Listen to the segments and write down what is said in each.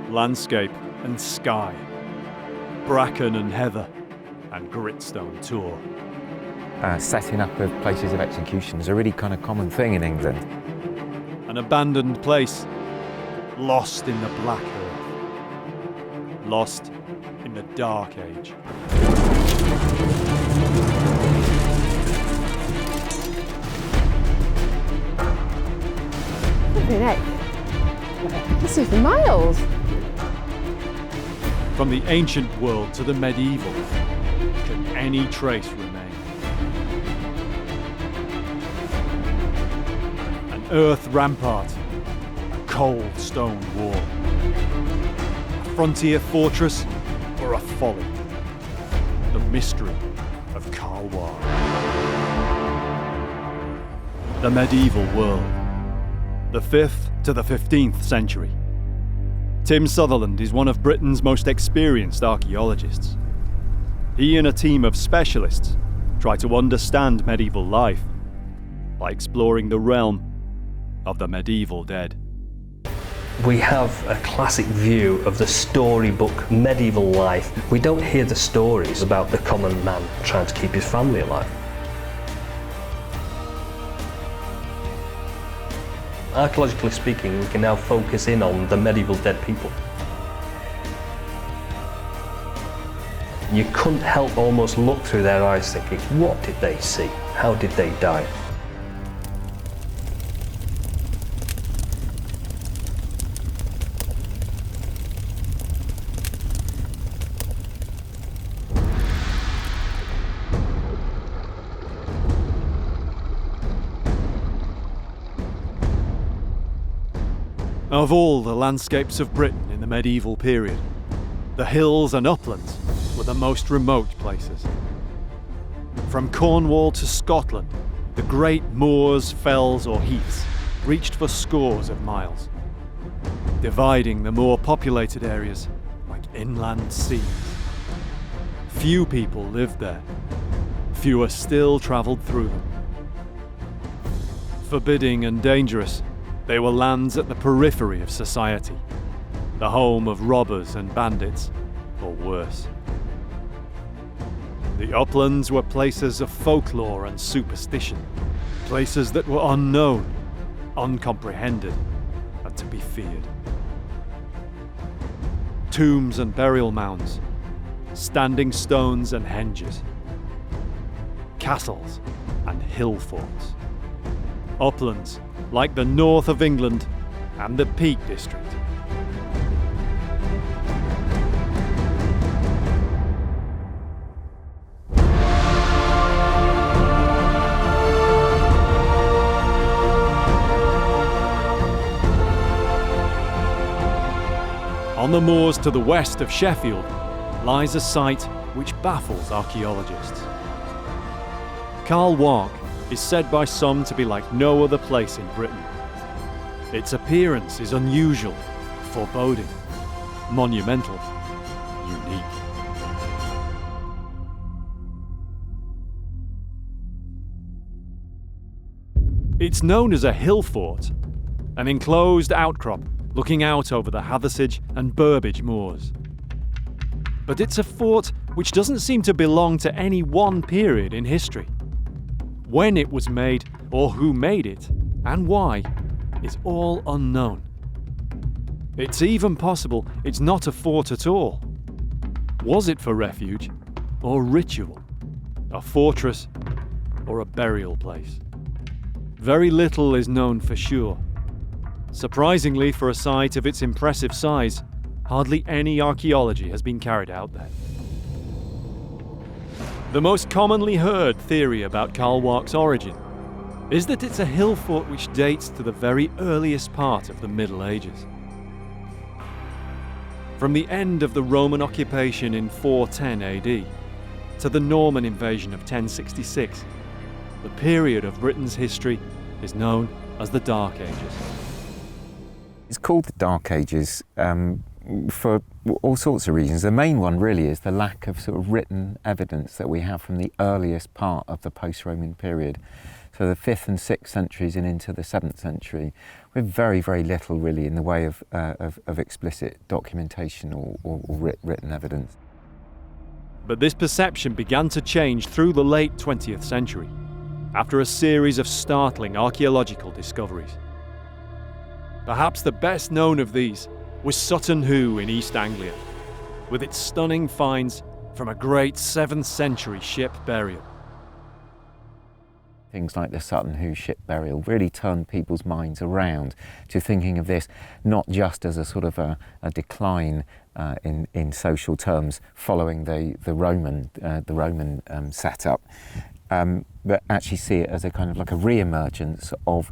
landscape and sky, bracken and heather, and gritstone tor. Setting up of places of execution is a really kind of common thing in England. An abandoned place, lost in the black earth, lost in the dark age. Flipping heck. This is miles. From the ancient world to the medieval, can any trace remain? An earth rampart, a cold stone wall, a frontier fortress, or a folly? The mystery of Carl Wark. The medieval world, the 5th to the 15th century. Tim Sutherland is one of Britain's most experienced archaeologists. He and a team of specialists try to understand medieval life by exploring the realm of the medieval dead. We have a classic view of the storybook medieval life. We don't hear the stories about the common man trying to keep his family alive. Archaeologically speaking, we can now focus in on the medieval dead people. You couldn't help almost look through their eyes thinking, what did they see? How did they die? Of all the landscapes of Britain in the medieval period, the hills and uplands were the most remote places. From Cornwall to Scotland, the great moors, fells or heaths reached for scores of miles, dividing the more populated areas like inland seas. Few people lived there, fewer still travelled through them. Forbidding and dangerous, they were lands at the periphery of society, the home of robbers and bandits, or worse. The uplands were places of folklore and superstition, places that were unknown, uncomprehended, and to be feared. Tombs and burial mounds, standing stones and henges, castles and hill forts, uplands like the north of England and the Peak District. On the moors to the west of Sheffield lies a site which baffles archaeologists. Carl Wark is said by some to be like no other place in Britain. Its appearance is unusual, foreboding, monumental, unique. It's known as a hill fort, an enclosed outcrop looking out over the Hathersage and Burbage moors. But it's a fort which doesn't seem to belong to any one period in history. When it was made, or who made it, and why, is all unknown. It's even possible it's not a fort at all. Was it for refuge, or ritual? A fortress, or a burial place? Very little is known for sure. Surprisingly, for a site of its impressive size, hardly any archaeology has been carried out there. The most commonly heard theory about Carl Wark's origin is that it's a hill fort which dates to the very earliest part of the Middle Ages. From the end of the Roman occupation in 410 AD to the Norman invasion of 1066, the period of Britain's history is known as the Dark Ages. It's called the Dark Ages for all sorts of reasons. The main one really is the lack of sort of written evidence that we have from the earliest part of the post-Roman period. So the 5th and 6th centuries and into the 7th century, with very, very little really in the way of explicit documentation or written evidence. But this perception began to change through the late 20th century, after a series of startling archaeological discoveries. Perhaps the best known of these was Sutton Hoo in East Anglia, with its stunning finds from a great 7th century ship burial. Things like the Sutton Hoo ship burial really turned people's minds around to thinking of this not just as a sort of a decline in social terms following the Roman setup, but actually see it as a kind of like a re-emergence of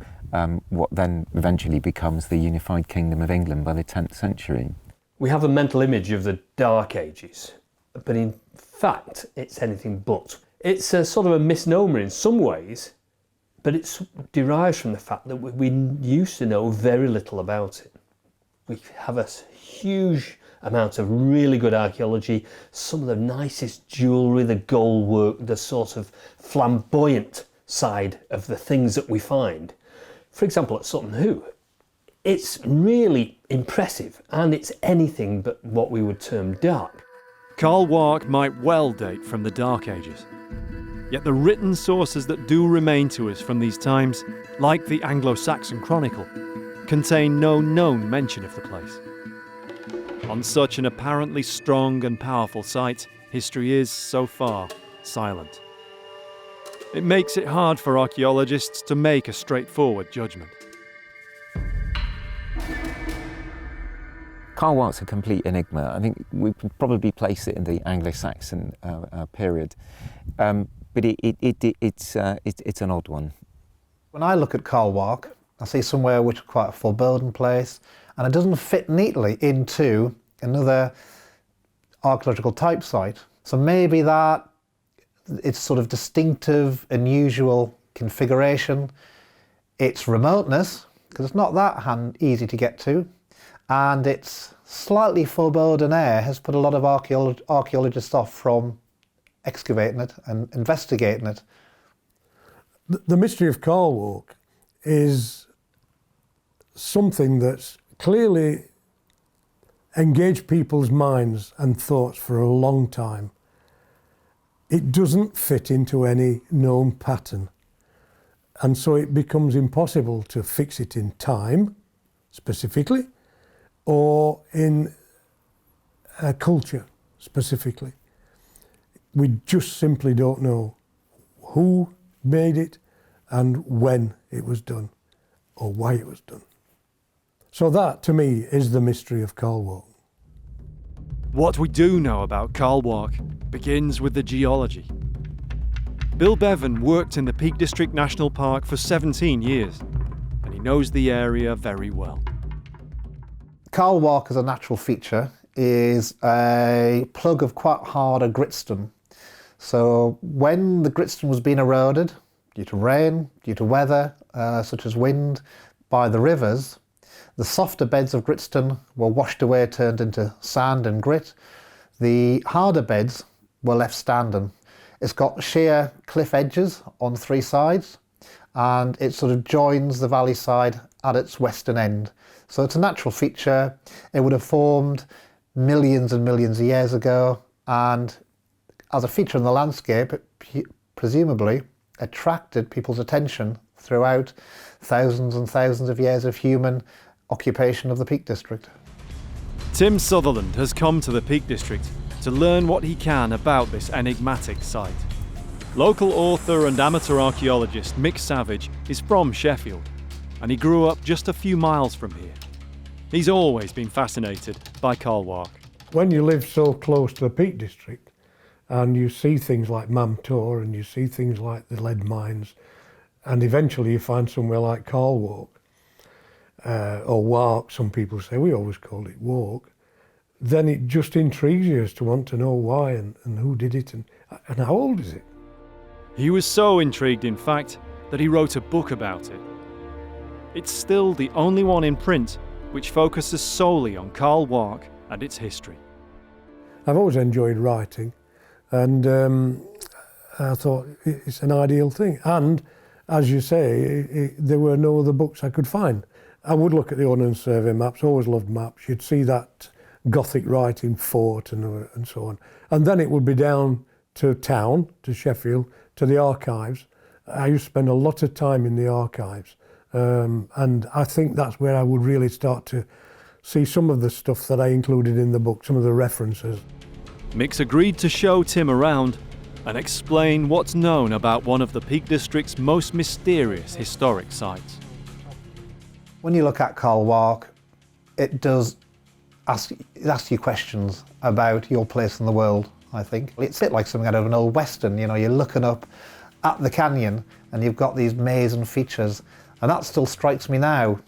what then eventually becomes the unified kingdom of England by the 10th century. We have a mental image of the Dark Ages, but in fact it's anything but. It's a sort of a misnomer in some ways, but it derives from the fact that we used to know very little about it. We have a huge amount of really good archaeology, some of the nicest jewellery, the gold work, the sort of flamboyant side of the things that we find. For example, at Sutton Hoo, it's really impressive and it's anything but what we would term dark. Carl Wark might well date from the Dark Ages. Yet the written sources that do remain to us from these times, like the Anglo-Saxon Chronicle, contain no known mention of the place. On such an apparently strong and powerful site, history is, so far, silent. It makes it hard for archaeologists to make a straightforward judgment. Carl Wark's a complete enigma. I think we could probably place it in the Anglo-Saxon period, but it's an odd one. When I look at Carl Wark, I see somewhere which is quite a foreboding place, and it doesn't fit neatly into another archaeological type site. So maybe that its sort of distinctive, unusual configuration, its remoteness, because it's not that easy to get to, and its slightly foreboding air has put a lot of archaeologists off from excavating it and investigating it. The mystery of Carl Wark is something that's clearly engaged people's minds and thoughts for a long time. It doesn't fit into any known pattern, and so it becomes impossible to fix it in time, specifically, or in a culture, specifically. We just simply don't know who made it and when it was done, or why it was done. So that, to me, is the mystery of Carl Wark. What we do know about Carl Wark begins with the geology. Bill Bevan worked in the Peak District National Park for 17 years, and he knows the area very well. Carl Wark as a natural feature is a plug of quite harder gritstone. So when the gritstone was being eroded, due to rain, due to weather, such as wind, by the rivers, the softer beds of gritstone were washed away, turned into sand and grit. The harder beds were left standing. It's got sheer cliff edges on three sides, and it sort of joins the valley side at its western end. So it's a natural feature. It would have formed millions and millions of years ago, and as a feature in the landscape, it presumably attracted people's attention throughout thousands and thousands of years of human occupation of the Peak District. Tim Sutherland has come to the Peak District to learn what he can about this enigmatic site. Local author and amateur archaeologist Mick Savage is from Sheffield, and he grew up just a few miles from here. He's always been fascinated by Carl Wark. When you live so close to the Peak District and you see things like Mam Tor and you see things like the lead mines, and eventually you find somewhere like Carl Wark, or Wark, some people say, we always called it Wark, then it just intrigues you as to want to know why and who did it and how old is it. He was so intrigued, in fact, that he wrote a book about it. It's still the only one in print which focuses solely on Carl Wark and its history. I've always enjoyed writing, and I thought it's an ideal thing. And as you say, there were no other books I could find. I would look at the Ordnance Survey maps, always loved maps. You'd see that Gothic writing fort and so on. And then it would be down to town, to Sheffield, to the archives. I used to spend a lot of time in the archives. And I think that's where I would really start to see some of the stuff that I included in the book, some of the references. Mick's agreed to show Tim around and explain what's known about one of the Peak District's most mysterious historic sites. When you look at Carl Wark, it does ask you questions about your place in the world, I think. It's a bit like something out of an old western, you know, you're looking up at the canyon and you've got these maze and features, and that still strikes me now.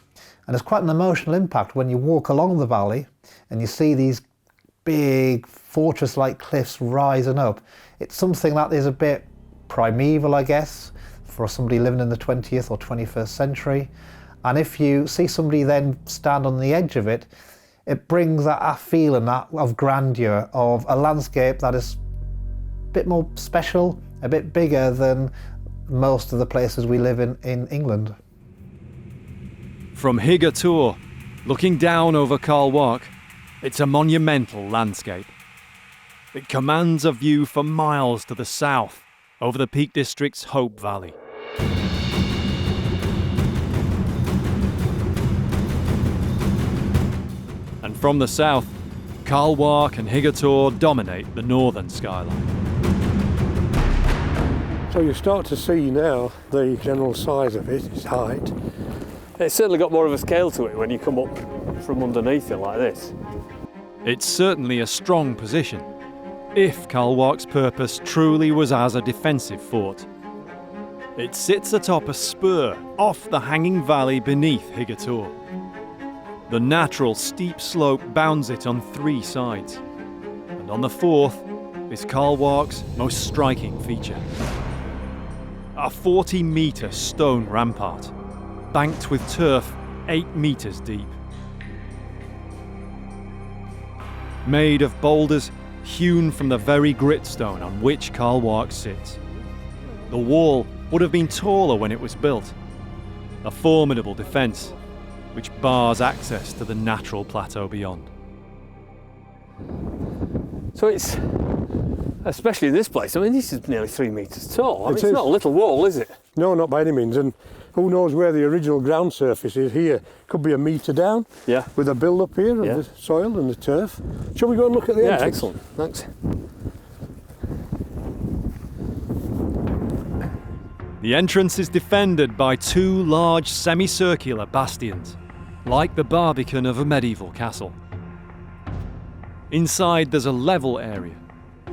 And it's quite an emotional impact when you walk along the valley and you see these big fortress-like cliffs rising up. It's something that is a bit primeval, I guess, for somebody living in the 20th or 21st century. And if you see somebody then stand on the edge of it, it brings that feeling of grandeur, of a landscape that is a bit more special, a bit bigger than most of the places we live in England. From Higa Tor, looking down over Carl Wark, it's a monumental landscape. It commands a view for miles to the south, over the Peak District's Hope Valley. And from the south, Carl Wark and Higa Tor dominate the northern skyline. So you start to see now the general size of it, its height. It's certainly got more of a scale to it when you come up from underneath it like this. It's certainly a strong position, if Carl Wark's purpose truly was as a defensive fort. It sits atop a spur off the hanging valley beneath Higa Tor. The natural steep slope bounds it on 3 sides, and on the 4th is Carl Wark's most striking feature. A 40-metre stone rampart, banked with turf 8 metres deep. Made of boulders hewn from the very gritstone on which Carl Wark sits. The wall would have been taller when it was built, a formidable defence which bars access to the natural plateau beyond. So it's, especially this place, I mean, this is nearly 3 metres tall. I mean, It it's is. not a little wall, is it? No, not by any means. And who knows where the original ground surface is here. Could be a metre down. Yeah. With a build-up here Yeah. of the soil and the turf. Shall we go and look at the entrance? Excellent. Thanks. The entrance is defended by 2 large semicircular bastions, like the barbican of a medieval castle. Inside there's a level area,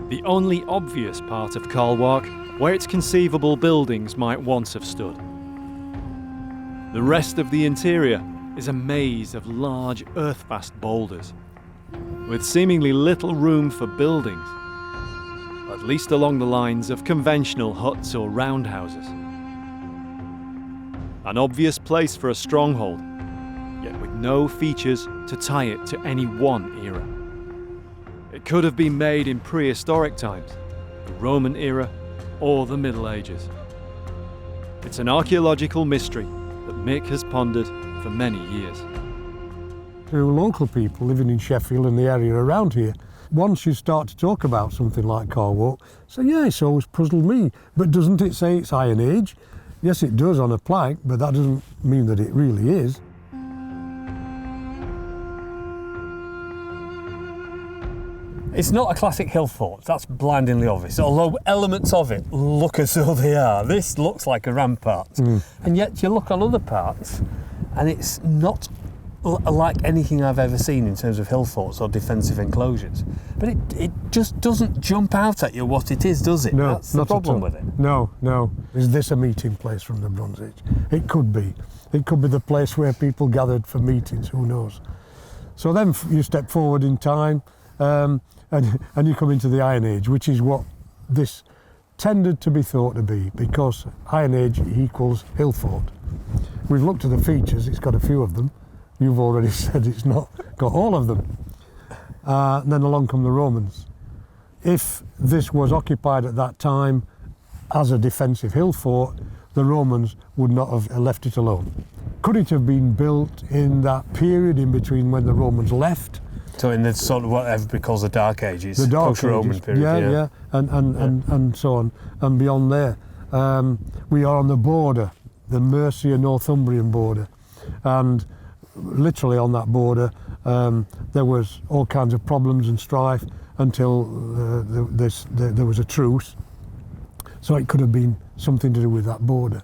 the only obvious part of Carl Wark where its conceivable buildings might once have stood. The rest of the interior is a maze of large earth-fast boulders, with seemingly little room for buildings, at least along the lines of conventional huts or roundhouses. An obvious place for a stronghold, yet with no features to tie it to any one era. It could have been made in prehistoric times, the Roman era, or the Middle Ages. It's an archaeological mystery that Mick has pondered for many years. To local people living in Sheffield and the area around here, once you start to talk about something like Carl Wark, say, yeah, it's always puzzled me, but doesn't it say it's Iron Age? Yes, it does on a plaque, but that doesn't mean that it really is. It's not a classic hill fort, that's blindingly obvious, although elements of it look as though they are. This looks like a rampart, and yet you look on other parts and it's not like anything I've ever seen in terms of hill forts or defensive enclosures. But it just doesn't jump out at you what it is, does it? No, That's the not problem at all. with it. No. Is this a meeting place from the Bronze Age? It could be. It could be the place where people gathered for meetings, who knows? So then you step forward in time and you come into the Iron Age, which is what this tended to be thought to be, because Iron Age equals hill fort. We've looked at the features, it's got a few of them. You've already said it's not got all of them. And then along come the Romans. If this was occupied at that time as a defensive hill fort, the Romans would not have left it alone. Could it have been built in that period in between when the Romans left? So in the sort of what everybody calls the Dark Ages, The Dark post-Roman Ages. period. Yeah, and so on, and beyond there. We are on the border, the Mercia Northumbrian border, and literally on that border there was all kinds of problems and strife until there was a truce. So it could have been something to do with that border.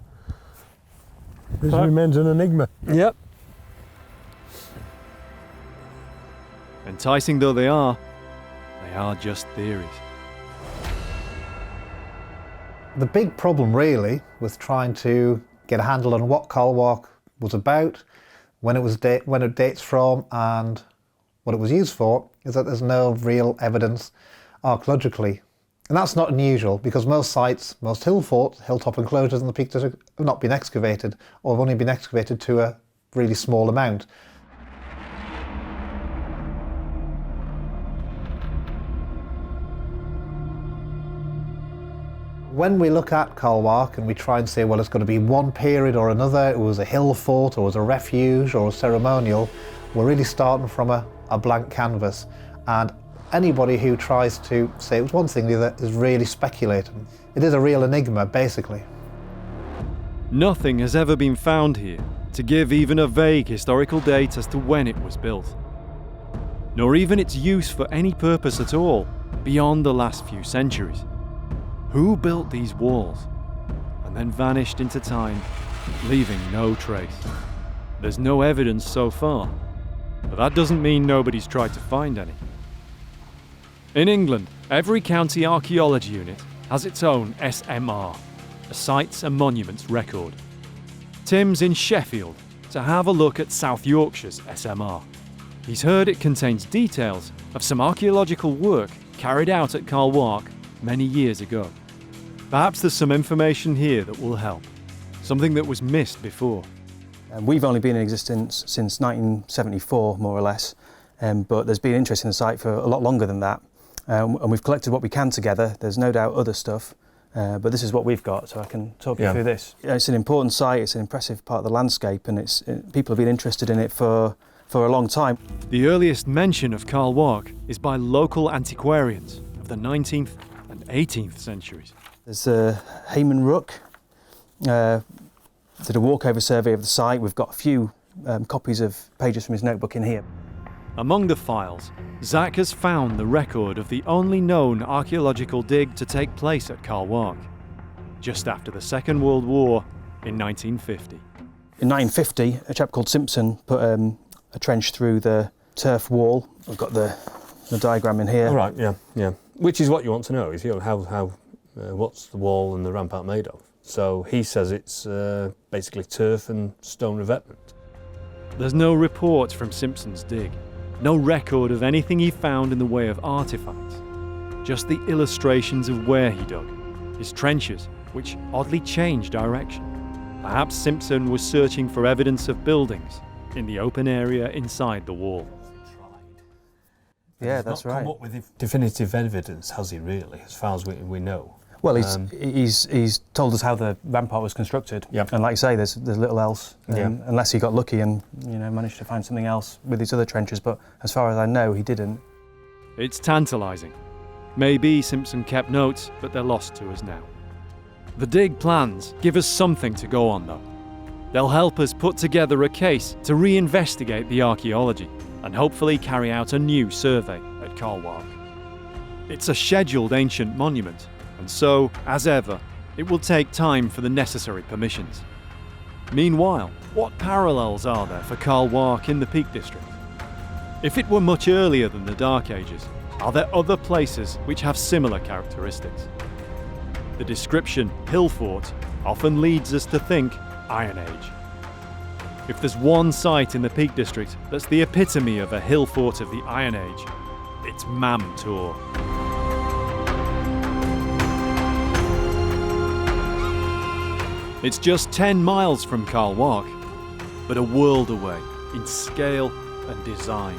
This remains an enigma. Yep. Enticing though they are just theories. The big problem really with trying to get a handle on what Carl Wark was about, when it dates from and what it was used for, is that there's no real evidence archaeologically. And that's not unusual because most sites, most hill forts, hilltop enclosures in the Peak District have not been excavated or have only been excavated to a really small amount. When we look at Carl Wark and we try and say, well, it's going to be one period or another, it was a hill fort or it was a refuge or a ceremonial, we're really starting from a blank canvas. And anybody who tries to say it was one thing or the other is really speculating. It is a real enigma, basically. Nothing has ever been found here to give even a vague historical date as to when it was built, nor even its use for any purpose at all beyond the last few centuries. Who built these walls and then vanished into time, leaving no trace? There's no evidence so far, but that doesn't mean nobody's tried to find any. In England, every county archaeology unit has its own SMR, a Sites and Monuments Record. Tim's in Sheffield to have a look at South Yorkshire's SMR. He's heard it contains details of some archaeological work carried out at Carl Wark many years ago. Perhaps there's some information here that will help, something that was missed before. We've only been in existence since 1974, more or less, but there's been interest in the site for a lot longer than that. And we've collected what we can together. There's no doubt other stuff, but this is what we've got, so I can talk you through this. It's an important site, it's an impressive part of the landscape, and people have been interested in it for a long time. The earliest mention of Carl Wark is by local antiquarians of the 19th and 18th centuries. There's Hayman Rook, did a walkover survey of the site. We've got a few copies of pages from his notebook in here. Among the files, Zach has found the record of the only known archaeological dig to take place at Carl Wark, just after the Second World War in 1950. In 1950, a chap called Simpson put a trench through the turf wall. I've got the diagram in here. All right, yeah. Which is what you want to know, is how what's the wall and the rampart made of? So he says it's basically turf and stone revetment. There's no report from Simpson's dig, no record of anything he found in the way of artifacts, just the illustrations of where he dug, his trenches, which oddly changed direction. Perhaps Simpson was searching for evidence of buildings in the open area inside the wall. Yeah, that's right. Come up with definitive evidence, has he really, as far as we know? Well, he's told us how the rampart was constructed, and like you say, there's little else, unless he got lucky and managed to find something else with his other trenches. But as far as I know, he didn't. It's tantalising. Maybe Simpson kept notes, but they're lost to us now. The dig plans give us something to go on, though. They'll help us put together a case to reinvestigate the archaeology and hopefully carry out a new survey at Carl Wark. It's a scheduled ancient monument, and so, as ever, it will take time for the necessary permissions. Meanwhile, what parallels are there for Carl Wark in the Peak District? If it were much earlier than the Dark Ages, are there other places which have similar characteristics? The description, hill fort, often leads us to think Iron Age. If there's one site in the Peak District that's the epitome of a hill fort of the Iron Age, it's Mam Tor. It's just 10 miles from Carl Wark, but a world away in scale and design.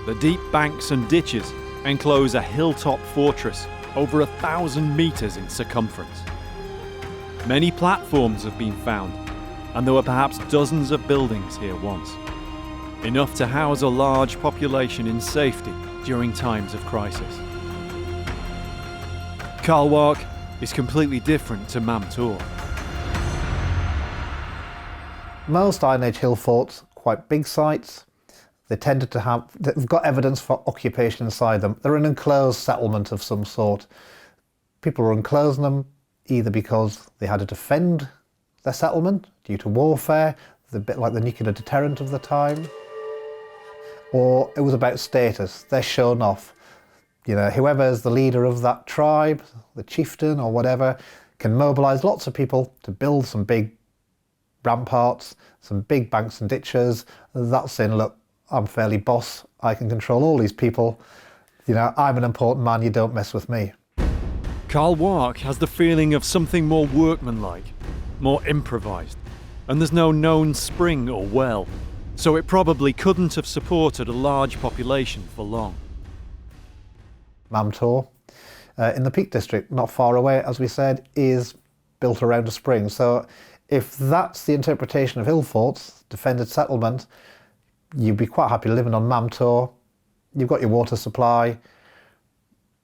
The deep banks and ditches enclose a hilltop fortress over 1,000 metres in circumference. Many platforms have been found, and there were perhaps dozens of buildings here once, enough to house a large population in safety during times of crisis. Carl Wark is completely different to Mam Tor. Most Iron Age hill forts, quite big sites. They've got evidence for occupation inside them. They're an enclosed settlement of some sort. People were enclosing them either because they had to defend their settlement due to warfare, a bit like the nuclear deterrent of the time, or it was about status. They're shown off. You know, whoever's the leader of that tribe, the chieftain or whatever, can mobilise lots of people to build some big ramparts, some big banks and ditches. That's saying, look, I'm fairly boss, I can control all these people. You know, I'm an important man, you don't mess with me. Carl Wark has the feeling of something more workmanlike, more improvised, and there's no known spring or well, so it probably couldn't have supported a large population for long. Mam Tor, in the Peak District, not far away, as we said, is built around a spring. So if that's the interpretation of hill forts, defended settlement, you'd be quite happy living on Mam Tor. You've got your water supply.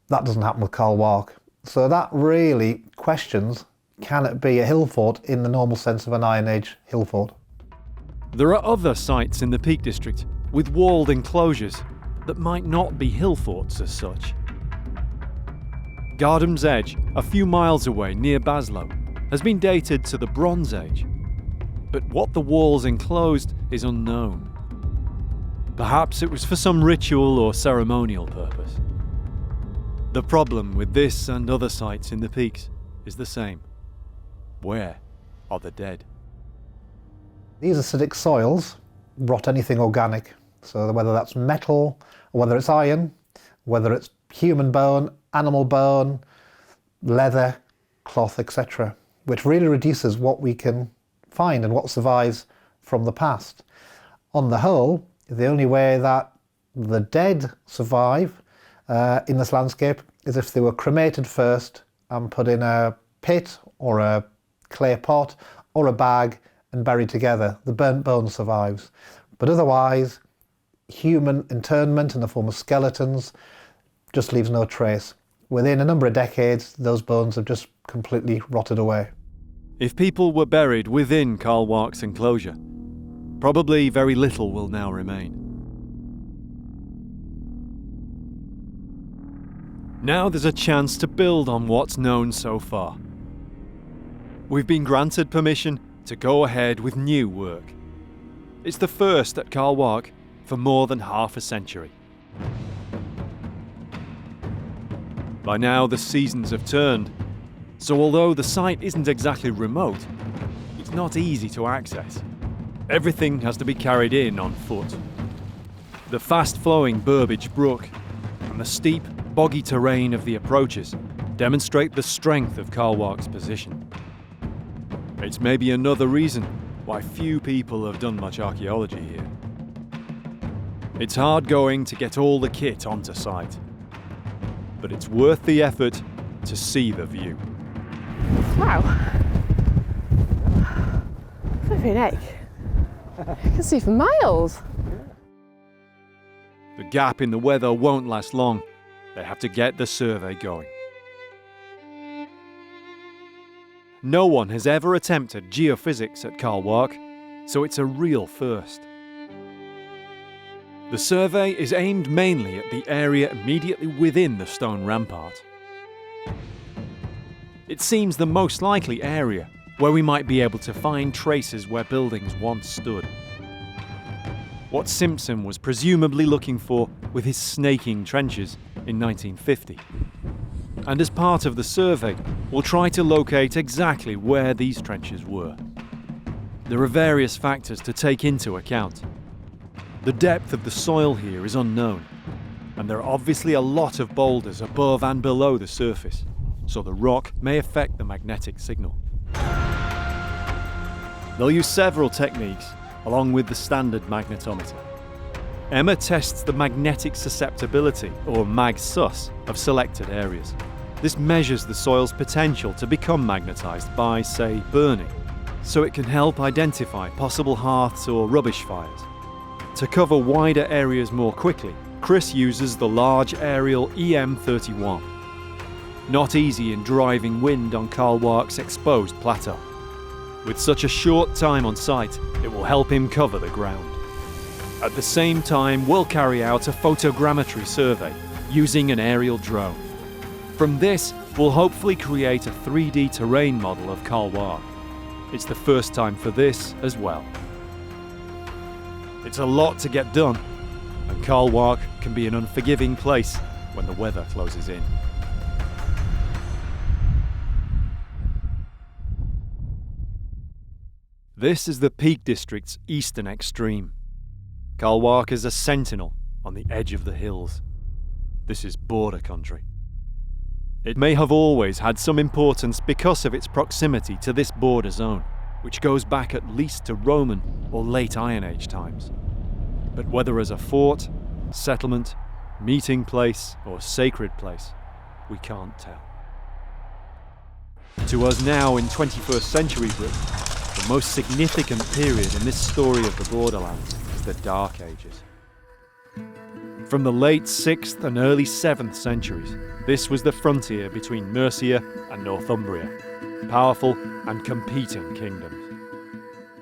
That doesn't happen with Carl Wark. So that really questions, can it be a hill fort in the normal sense of an Iron Age hill fort? There are other sites in the Peak District with walled enclosures that might not be hill forts as such. Gardham's Edge, a few miles away near Baslow, has been dated to the Bronze Age, but what the walls enclosed is unknown. Perhaps it was for some ritual or ceremonial purpose. The problem with this and other sites in the peaks is the same. Where are the dead? These acidic soils rot anything organic. So whether that's metal, or whether it's iron, whether it's human bone, animal bone, leather, cloth, etc., which really reduces what we can find and what survives from the past. On the whole, the only way that the dead survive in this landscape is if they were cremated first and put in a pit or a clay pot or a bag and buried together. The burnt bone survives. But otherwise, human internment in the form of skeletons just leaves no trace. Within a number of decades, those bones have just completely rotted away. If people were buried within Carl Wark's enclosure, probably very little will now remain. Now there's a chance to build on what's known so far. We've been granted permission to go ahead with new work. It's the first at Carl Wark for more than half a century. By now the seasons have turned, so although the site isn't exactly remote, it's not easy to access. Everything has to be carried in on foot. The fast-flowing Burbage Brook and the steep, boggy terrain of the approaches demonstrate the strength of Carl Wark's position. It's maybe another reason why few people have done much archaeology here. It's hard going to get all the kit onto site, but it's worth the effort to see the view. Wow. Flipping heck. I can see for miles. The gap in the weather won't last long. They have to get the survey going. No one has ever attempted geophysics at Carl Wark, so it's a real first. The survey is aimed mainly at the area immediately within the stone rampart. It seems the most likely area where we might be able to find traces where buildings once stood. What Simpson was presumably looking for with his snaking trenches in 1950. And as part of the survey, we'll try to locate exactly where these trenches were. There are various factors to take into account. The depth of the soil here is unknown, and there are obviously a lot of boulders above and below the surface, so the rock may affect the magnetic signal. They'll use several techniques, along with the standard magnetometer. Emma tests the magnetic susceptibility, or mag-sus, of selected areas. This measures the soil's potential to become magnetised by, say, burning, so it can help identify possible hearths or rubbish fires. To cover wider areas more quickly, Chris uses the large aerial EM31. Not easy in driving wind on Carl Wark's exposed plateau. With such a short time on site, it will help him cover the ground. At the same time, we'll carry out a photogrammetry survey using an aerial drone. From this, we'll hopefully create a 3D terrain model of Carl Wark. It's the first time for this as well. It's a lot to get done, and Carl Wark can be an unforgiving place when the weather closes in. This is the Peak District's eastern extreme. Carl Wark is a sentinel on the edge of the hills. This is border country. It may have always had some importance because of its proximity to this border zone, which goes back at least to Roman or late Iron Age times. But whether as a fort, settlement, meeting place, or sacred place, we can't tell. To us now in 21st century Britain, the most significant period in this story of the borderlands is the Dark Ages. From the late 6th and early 7th centuries, this was the frontier between Mercia and Northumbria, powerful and competing kingdoms.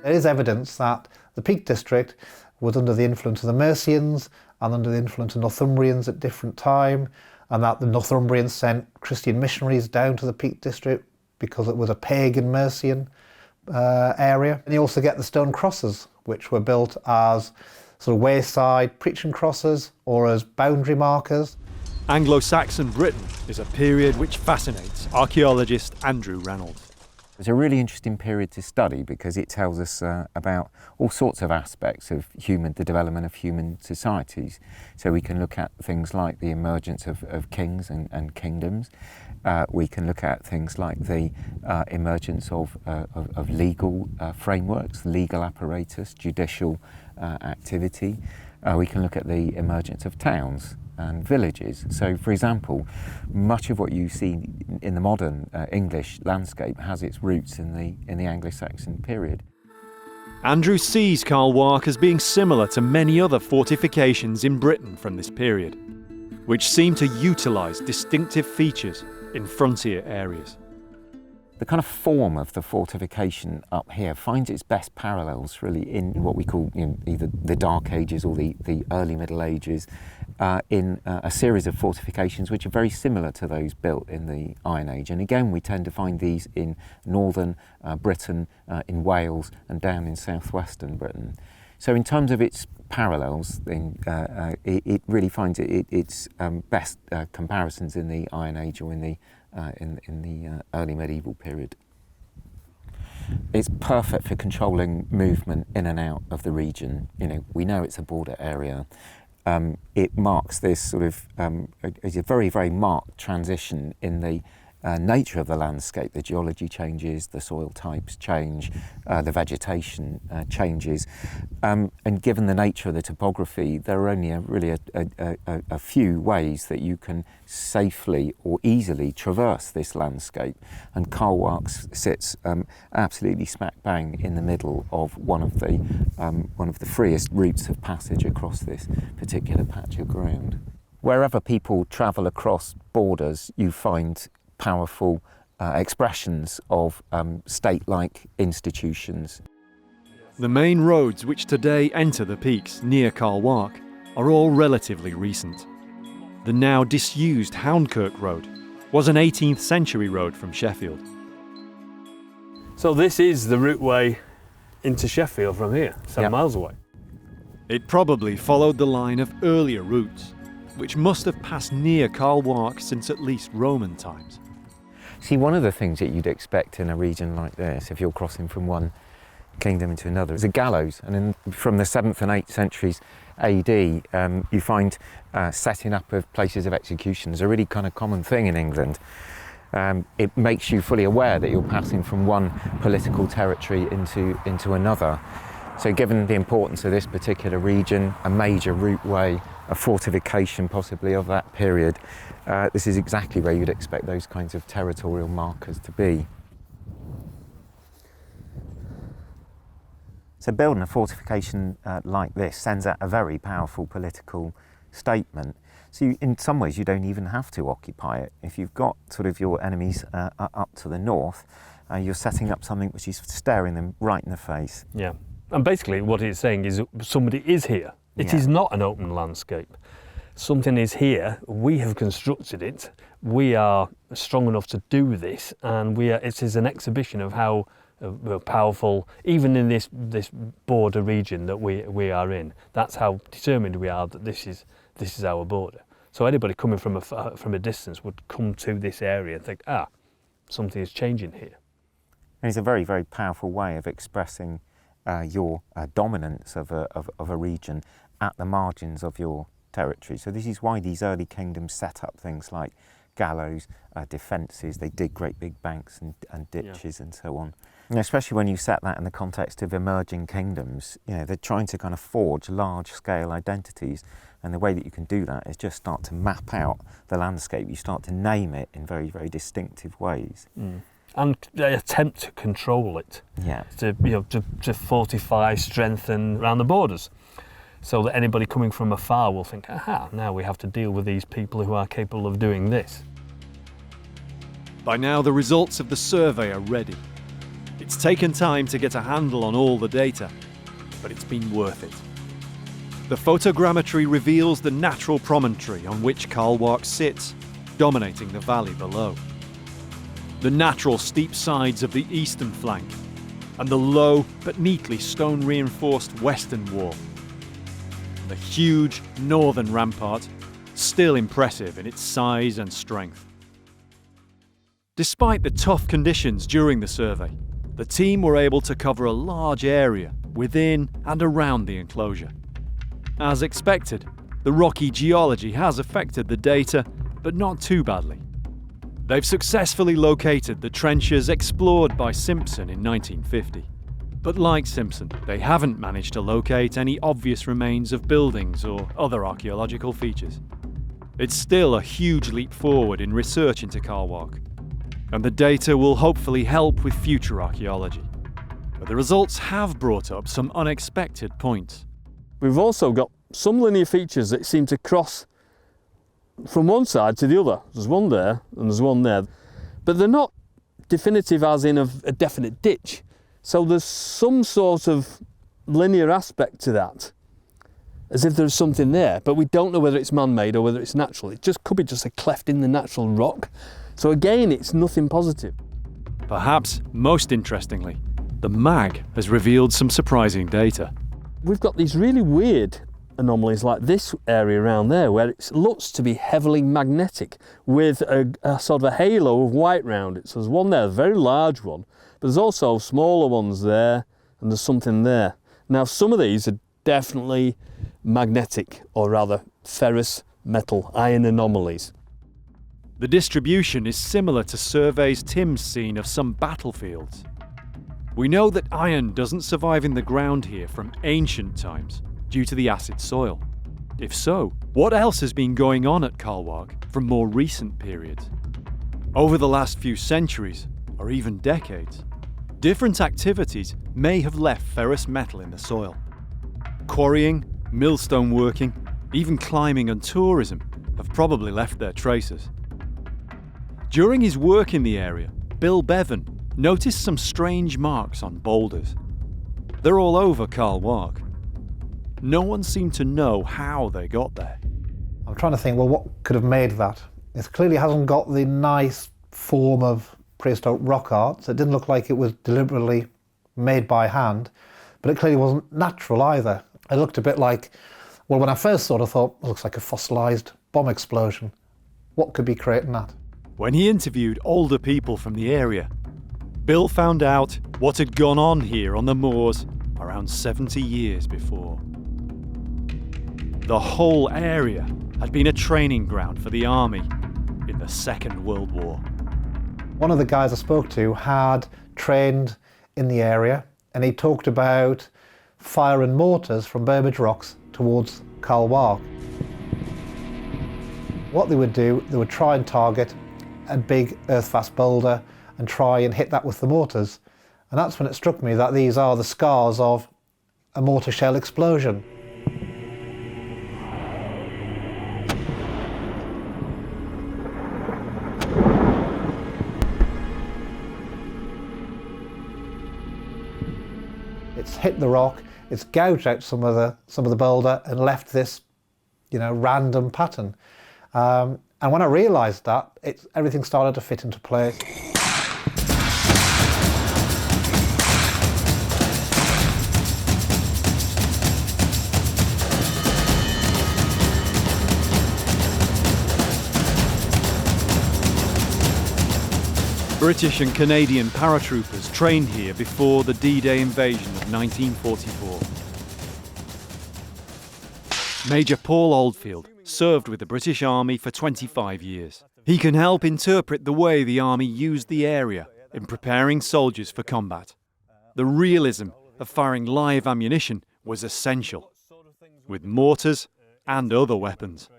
There is evidence that the Peak District was under the influence of the Mercians and under the influence of Northumbrians at different time, and that the Northumbrians sent Christian missionaries down to the Peak District because it was a pagan Mercian area. And you also get the stone crosses, which were built as sort of wayside preaching crosses or as boundary markers. Anglo-Saxon Britain is a period which fascinates archaeologist Andrew Reynolds. It's a really interesting period to study because it tells us about all sorts of aspects of the development of human societies. So we can look at things like the emergence of kings and kingdoms. We can look at things like the emergence of legal frameworks, legal apparatus, judicial activity. We can look at the emergence of towns and villages. So, for example, much of what you see in the modern English landscape has its roots in the Anglo-Saxon period. Andrew sees Carl Wark as being similar to many other fortifications in Britain from this period, which seem to utilise distinctive features in frontier areas. The kind of form of the fortification up here finds its best parallels really in what we call either the Dark Ages or the early Middle Ages, in a series of fortifications which are very similar to those built in the Iron Age. And again, we tend to find these in northern Britain, in Wales and down in southwestern Britain. So in terms of its parallels, it really finds its best comparisons in the Iron Age or in the early medieval period. It's perfect for controlling movement in and out of the region. We know it's a border area. It marks this sort of a very, very marked transition in the nature of the landscape. The geology changes, the soil types change, the vegetation changes, and given the nature of the topography, there are only a few ways that you can safely or easily traverse this landscape. And Carl Wark sits absolutely smack bang in the middle of one of the freest routes of passage across this particular patch of ground. Wherever people travel across borders, you find powerful expressions of state-like institutions. The main roads which today enter the peaks near Carl Wark are all relatively recent. The now disused Houndkirk Road was an 18th century road from Sheffield. So this is the routeway into Sheffield from here, 7 miles away. It probably followed the line of earlier routes, which must have passed near Carl Wark since at least Roman times. See, one of the things that you'd expect in a region like this, if you're crossing from one kingdom into another, is a gallows. And from the 7th and 8th centuries AD, you find setting up of places of execution is a really kind of common thing in England. It makes you fully aware that you're passing from one political territory into another. So given the importance of this particular region, a major routeway, a fortification possibly of that period, this is exactly where you'd expect those kinds of territorial markers to be. So building a fortification like this sends out a very powerful political statement. So in some ways you don't even have to occupy it. If you've got sort of your enemies up to the north, you're setting up something which is staring them right in the face. Yeah, and basically what it's saying is somebody is here. It is not an open landscape. Something is here, we have constructed it, we are strong enough to do this, and it is an exhibition of how powerful, even in this border region that we are in. That's how determined we are that this is our border. So anybody coming from a distance would come to this area and think, something is changing here. And it's a very, very powerful way of expressing your dominance of a region at the margins of your territory. So this is why these early kingdoms set up things like gallows, defences, they dig great big banks and ditches and so on. And especially when you set that in the context of emerging kingdoms, they're trying to kind of forge large-scale identities, and the way that you can do that is just start to map out the landscape. You start to name it in very, very distinctive ways. And they attempt to control it. Yeah. To fortify, strengthen around the borders, so that anybody coming from afar will think, now we have to deal with these people who are capable of doing this. By now, the results of the survey are ready. It's taken time to get a handle on all the data, but it's been worth it. The photogrammetry reveals the natural promontory on which Carl Wark sits, dominating the valley below. The natural steep sides of the eastern flank, and the low but neatly stone-reinforced western wall. The huge northern rampart, still impressive in its size and strength. Despite the tough conditions during the survey, the team were able to cover a large area within and around the enclosure. As expected, the rocky geology has affected the data, but not too badly. They've successfully located the trenches explored by Simpson in 1950. But like Simpson, they haven't managed to locate any obvious remains of buildings or other archaeological features. It's still a huge leap forward in research into Carl Wark, and the data will hopefully help with future archaeology. But the results have brought up some unexpected points. We've also got some linear features that seem to cross from one side to the other. There's one there and there's one there, but they're not definitive as in a definite ditch. So there's some sort of linear aspect to that, as if there's something there, but we don't know whether it's man-made or whether it's natural. It just could be just a cleft in the natural rock. So again, it's nothing positive. Perhaps most interestingly, the MAG has revealed some surprising data. We've got these really weird anomalies like this area around there, where it looks to be heavily magnetic with a sort of a halo of white round it. So there's one there, a very large one, but there's also smaller ones there, and there's something there. Now, some of these are definitely magnetic, or rather ferrous metal iron anomalies. The distribution is similar to surveys Tim's seen of some battlefields. We know that iron doesn't survive in the ground here from ancient times due to the acid soil. If so, what else has been going on at Carl Wark from more recent periods? Over the last few centuries, or even decades, different activities may have left ferrous metal in the soil. Quarrying, millstone working, even climbing and tourism have probably left their traces. During his work in the area, Bill Bevan noticed some strange marks on boulders. They're all over Carl Wark. No one seemed to know how they got there. I'm trying to think, well, what could have made that? It clearly hasn't got the nice form of prehistoric rock art, so it didn't look like it was deliberately made by hand, but it clearly wasn't natural either. It looked a bit like, well, when I first sort of thought, it looks like a fossilised bomb explosion. What could be creating that? When he interviewed older people from the area, Bill found out what had gone on here on the moors around 70 years before. The whole area had been a training ground for the army in the Second World War. One of the guys I spoke to had trained in the area, and he talked about firing mortars from Burbage Rocks towards Carl Wark. What they would do, they would try and target a big earth-fast boulder and try and hit that with the mortars. And that's when it struck me that these are the scars of a mortar shell explosion. It's hit the rock, it's gouged out some of the boulder and left this, random pattern. And when I realised that, everything started to fit into place. British and Canadian paratroopers trained here before the D-Day invasion of 1944. Major Paul Oldfield served with the British Army for 25 years. He can help interpret the way the Army used the area in preparing soldiers for combat. The realism of firing live ammunition was essential, with mortars and other weapons.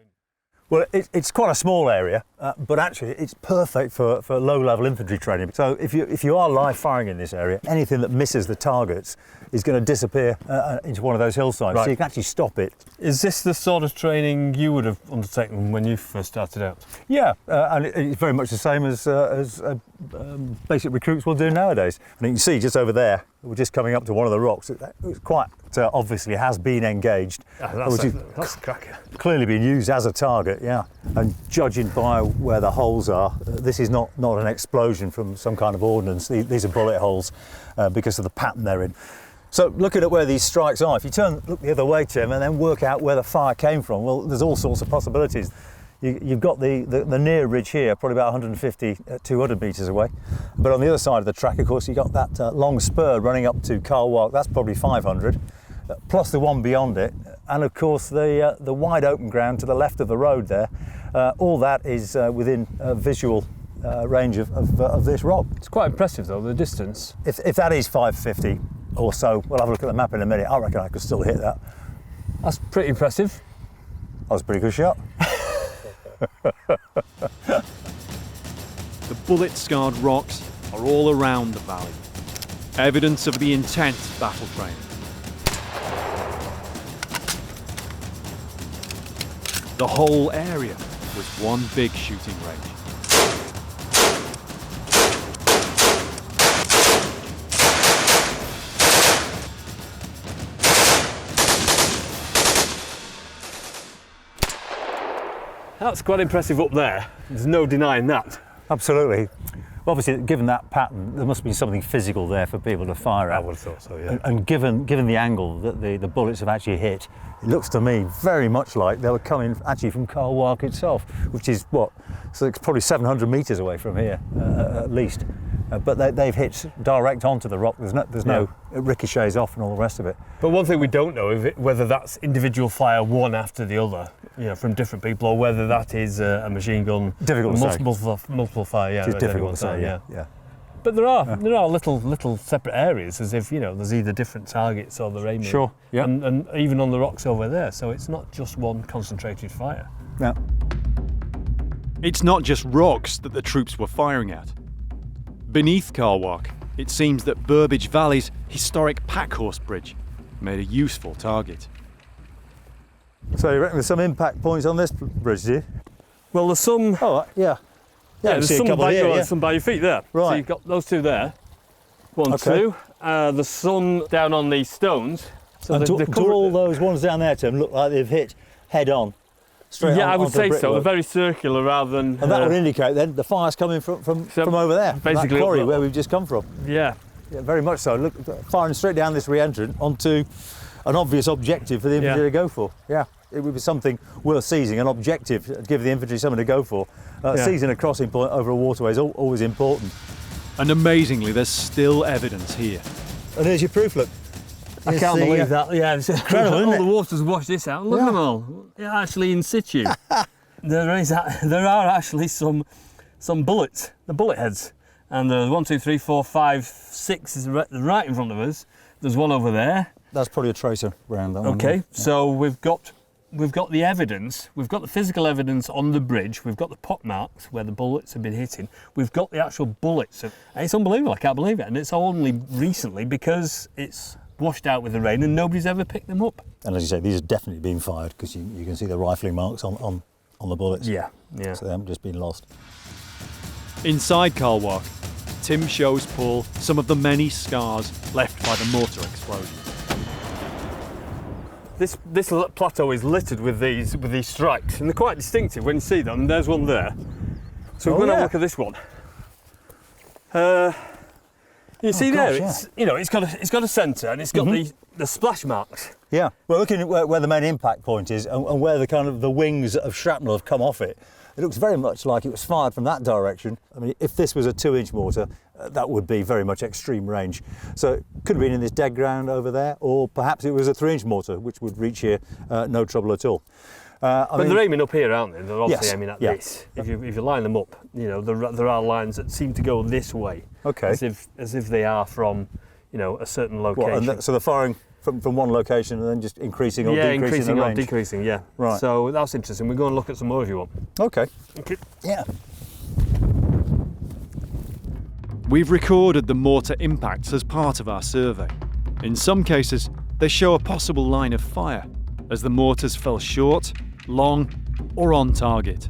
Well, it's quite a small area, but actually it's perfect for low-level infantry training. So if you are live firing in this area, anything that misses the targets is going to disappear into one of those hillsides, so you can actually stop it. Is this the sort of training you would have undertaken when you first started out? Yeah, and it's very much the same as basic recruits will do nowadays. And you can see just over there, we're just coming up to one of the rocks. It quite obviously has been engaged. That's a cracker. Clearly been used as a target, yeah. And judging by where the holes are, this is not an explosion from some kind of ordnance. These are bullet holes because of the pattern they're in. So looking at where these strikes are, if you look the other way, Tim, and then work out where the fire came from, well, there's all sorts of possibilities. You've got the near ridge here, probably about 150, 200 metres away. But on the other side of the track, of course, you've got that long spur running up to Carl Wark. That's probably 500, plus the one beyond it. And of course, the wide open ground to the left of the road there. All that is within visual range of this rock. It's quite impressive, though, the distance. If that is 550 or so, we'll have a look at the map in a minute. I reckon I could still hit that. That's pretty impressive. That was a pretty good shot. The bullet-scarred rocks are all around the valley, evidence of the intense battle training. The whole area was one big shooting range. That's quite impressive up there. There's no denying that. Absolutely. Obviously, given that pattern, there must be something physical there for people to fire at. I would have thought so, yeah. And given the angle that the bullets have actually hit, it looks to me very much like they were coming actually from Carl Wark itself, which is what? So it's probably 700 metres away from here, at least. But they've hit direct onto the rock. There's no it ricochets off and all the rest of it. But one thing we don't know is whether that's individual fire one after the other, from different people, or whether that is a machine gun. Difficult to say. Multiple fire. Yeah, it's difficult to say. Yeah. But there are little separate areas, as if there's either different targets or they're aiming. Sure. Yeah. And even on the rocks over there, so it's not just one concentrated fire. Yeah. It's not just rocks that the troops were firing at. Beneath Carl Wark, it seems that Burbage Valley's historic Packhorse Bridge made a useful target. So you reckon there's some impact points on this bridge, do you? Well, there's some. Oh, yeah. There's some by your feet there. Right. So you've got those two there. One, two. There's some down on these stones. So and do all those ones down there, Tim, look like they've hit head on? Straight I would say so. Brickwork. They're very circular rather than. And that would indicate then the fire's coming from over there, basically that quarry where we've just come from. Yeah, very much so. Look, firing straight down this re-entrant onto an obvious objective for the infantry to go for. Yeah, it would be something worth seizing, an objective to give the infantry something to go for. Seizing a crossing point over a waterway is always important. And amazingly, there's still evidence here. And here's your proof, look. I can't believe that. Yeah, it's incredible, isn't it? All the water's washed this out. Look at them all. Yeah, actually in situ. There are actually some bullets, the bullet heads. And there's 1, 2, 3, 4, 5, 6 is right in front of us. There's one over there. That's probably a tracer round that one. Okay, Yeah. so we've got the evidence, we've got the physical evidence on the bridge, we've got the pot marks where the bullets have been hitting, we've got the actual bullets. And it's unbelievable, I can't believe it. And it's only recently because it's washed out with the rain and nobody's ever picked them up. And as you say, these have definitely been fired because you can see the rifling marks on the bullets. Yeah. So they haven't just been lost. Inside Carl Wark, Tim shows Paul some of the many scars left by the mortar explosion. This plateau is littered with these strikes, and they're quite distinctive when you see them. There's one there. So we're going to have a look at this one. You see there, it's it's got a centre and it's got the splash marks. Yeah, well, looking at where the main impact point is and where the wings of shrapnel have come off it, it looks very much like it was fired from that direction. I mean, if this was a 2-inch mortar, that would be very much extreme range. So it could have been in this dead ground over there, or perhaps it was a 3-inch mortar, which would reach here no trouble at all. But they're aiming up here, aren't they? They're obviously Yes, aiming at yeah. this. If you line them up, there are lines that seem to go this way. Okay. As if they are from, a certain location. So they're firing from one location and then just increasing or decreasing increasing the or range? decreasing, yeah. Right. So that's interesting. We'll go and look at some more if you want. Okay. Okay. Yeah. We've recorded the mortar impacts as part of our survey. In some cases, they show a possible line of fire, as the mortars fell short, long, or on target.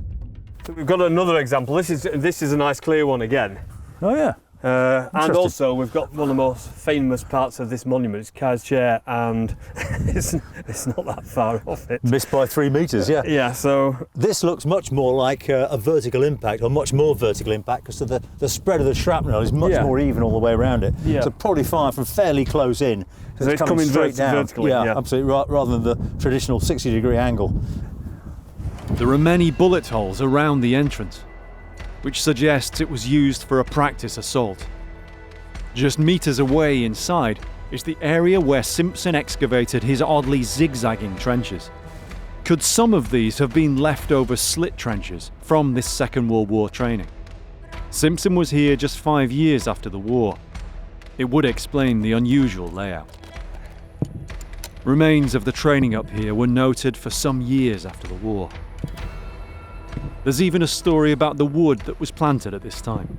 So we've got another example. This is a nice clear one again. Oh yeah. And also we've got one of the most famous parts of this monument. It's Kai's chair, and it's not that far off it. Missed by 3 metres, yeah. Yeah, so This looks much more like a vertical impact, or much more vertical impact, because the spread of the shrapnel is much more even all the way around it. Yeah. So probably fired from fairly close in. So it's coming straight down. vertically, yeah. Absolutely, rather than the traditional 60-degree angle. There are many bullet holes around the entrance, which suggests it was used for a practice assault. Just meters away inside is the area where Simpson excavated his oddly zigzagging trenches. Could some of these have been leftover slit trenches from this Second World War training? Simpson was here just 5 years after the war. It would explain the unusual layout. Remains of the training up here were noted for some years after the war. There's even a story about the wood that was planted at this time,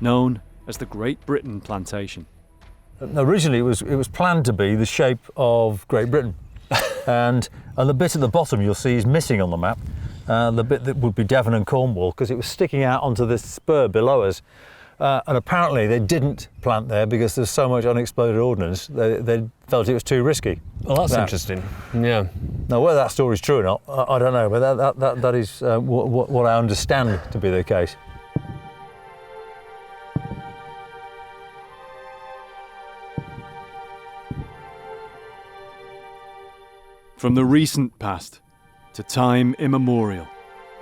known as the Great Britain Plantation. Originally, it was planned to be the shape of Great Britain, and the bit at the bottom you'll see is missing on the map. The bit that would be Devon and Cornwall, because it was sticking out onto this spur below us. And apparently they didn't plant there because there's so much unexploded ordnance. They felt it was too risky. well, that's interesting. Yeah. Now, whether that story's true or not, I don't know, but that is what I understand to be the case. From the recent past to time immemorial,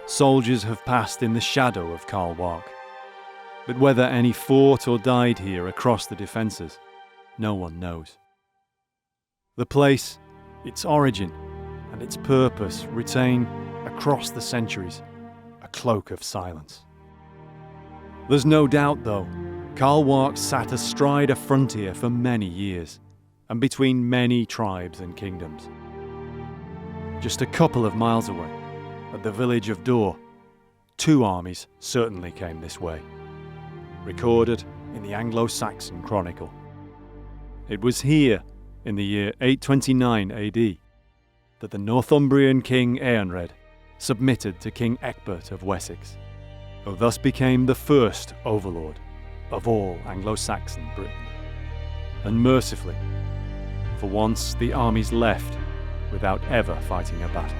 soldiers have passed in the shadow of Carl Wark. But whether any fought or died here across the defences, no one knows. The place, its origin, and its purpose retain, across the centuries, a cloak of silence. There's no doubt, though, Carl Wark sat astride a frontier for many years, and between many tribes and kingdoms. Just a couple of miles away, at the village of Dor, 2 armies certainly came this way, recorded in the Anglo-Saxon Chronicle. It was here, in the year 829 AD, that the Northumbrian king Eanred submitted to King Ecgbert of Wessex, who thus became the first overlord of all Anglo-Saxon Britain. And mercifully, for once the armies left without ever fighting a battle.